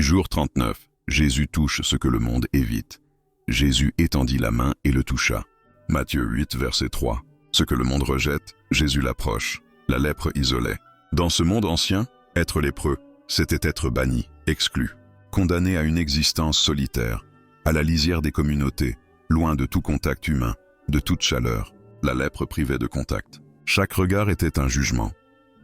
Jour 39. Jésus touche ce que le monde évite. Jésus étendit la main et le toucha. Matthieu 8, verset 3. Ce que le monde rejette, Jésus l'approche. La lèpre isolait. Dans ce monde ancien, être lépreux, c'était être banni, exclu, condamné à une existence solitaire, à la lisière des communautés, loin de tout contact humain, de toute chaleur. La lèpre privait de contact. Chaque regard était un jugement.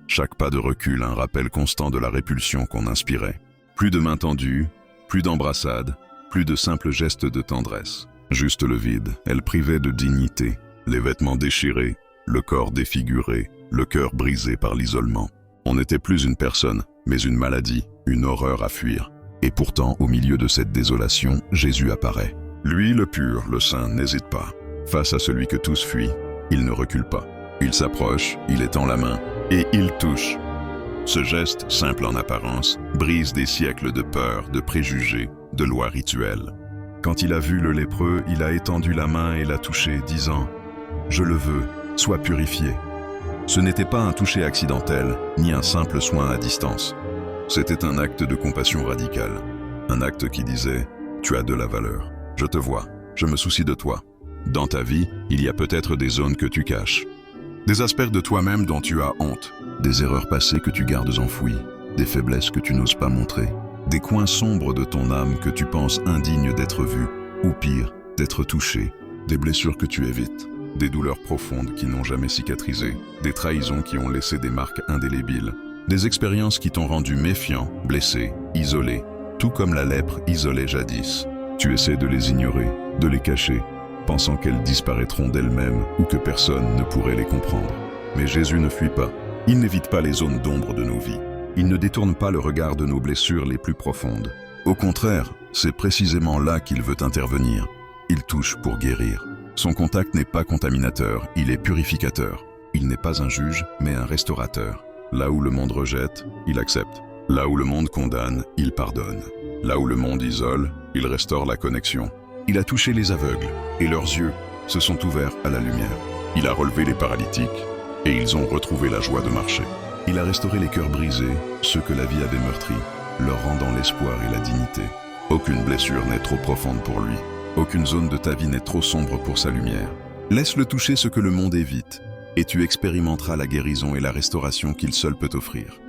Chaque pas de recul un rappel constant de la répulsion qu'on inspirait. Plus de mains tendues, plus d'embrassades, plus de simples gestes de tendresse. Juste le vide, elle privait de dignité, les vêtements déchirés, le corps défiguré, le cœur brisé par l'isolement. On n'était plus une personne, mais une maladie, une horreur à fuir. Et pourtant, au milieu de cette désolation, Jésus apparaît. Lui, le pur, le saint, n'hésite pas. Face à celui que tous fuient, il ne recule pas. Il s'approche, il étend la main, et il touche. Ce geste, simple en apparence, brise des siècles de peur, de préjugés, de lois rituelles. Quand il a vu le lépreux, il a étendu la main et l'a touché, disant « Je le veux, sois purifié ». Ce n'était pas un toucher accidentel, ni un simple soin à distance. C'était un acte de compassion radicale. Un acte qui disait « Tu as de la valeur. Je te vois. Je me soucie de toi. Dans ta vie, il y a peut-être des zones que tu caches. Des aspects de toi-même dont tu as honte. Des erreurs passées que tu gardes enfouies. Des faiblesses que tu n'oses pas montrer. Des coins sombres de ton âme que tu penses indignes d'être vus. Ou pire, d'être touchés. Des blessures que tu évites. Des douleurs profondes qui n'ont jamais cicatrisé, des trahisons qui ont laissé des marques indélébiles, des expériences qui t'ont rendu méfiant, blessé, isolé, tout comme la lèpre isolait jadis. Tu essaies de les ignorer, de les cacher, pensant qu'elles disparaîtront d'elles-mêmes ou que personne ne pourrait les comprendre. Mais Jésus ne fuit pas. Il n'évite pas les zones d'ombre de nos vies. Il ne détourne pas le regard de nos blessures les plus profondes. Au contraire, c'est précisément là qu'il veut intervenir. Il touche pour guérir. Son contact n'est pas contaminateur, il est purificateur. Il n'est pas un juge, mais un restaurateur. Là où le monde rejette, il accepte. Là où le monde condamne, il pardonne. Là où le monde isole, il restaure la connexion. Il a touché les aveugles, et leurs yeux se sont ouverts à la lumière. Il a relevé les paralytiques, et ils ont retrouvé la joie de marcher. Il a restauré les cœurs brisés, ceux que la vie avait meurtris, leur rendant l'espoir et la dignité. Aucune blessure n'est trop profonde pour lui. Aucune zone de ta vie n'est trop sombre pour sa lumière. Laisse-le toucher ce que le monde évite, et tu expérimenteras la guérison et la restauration qu'il seul peut offrir.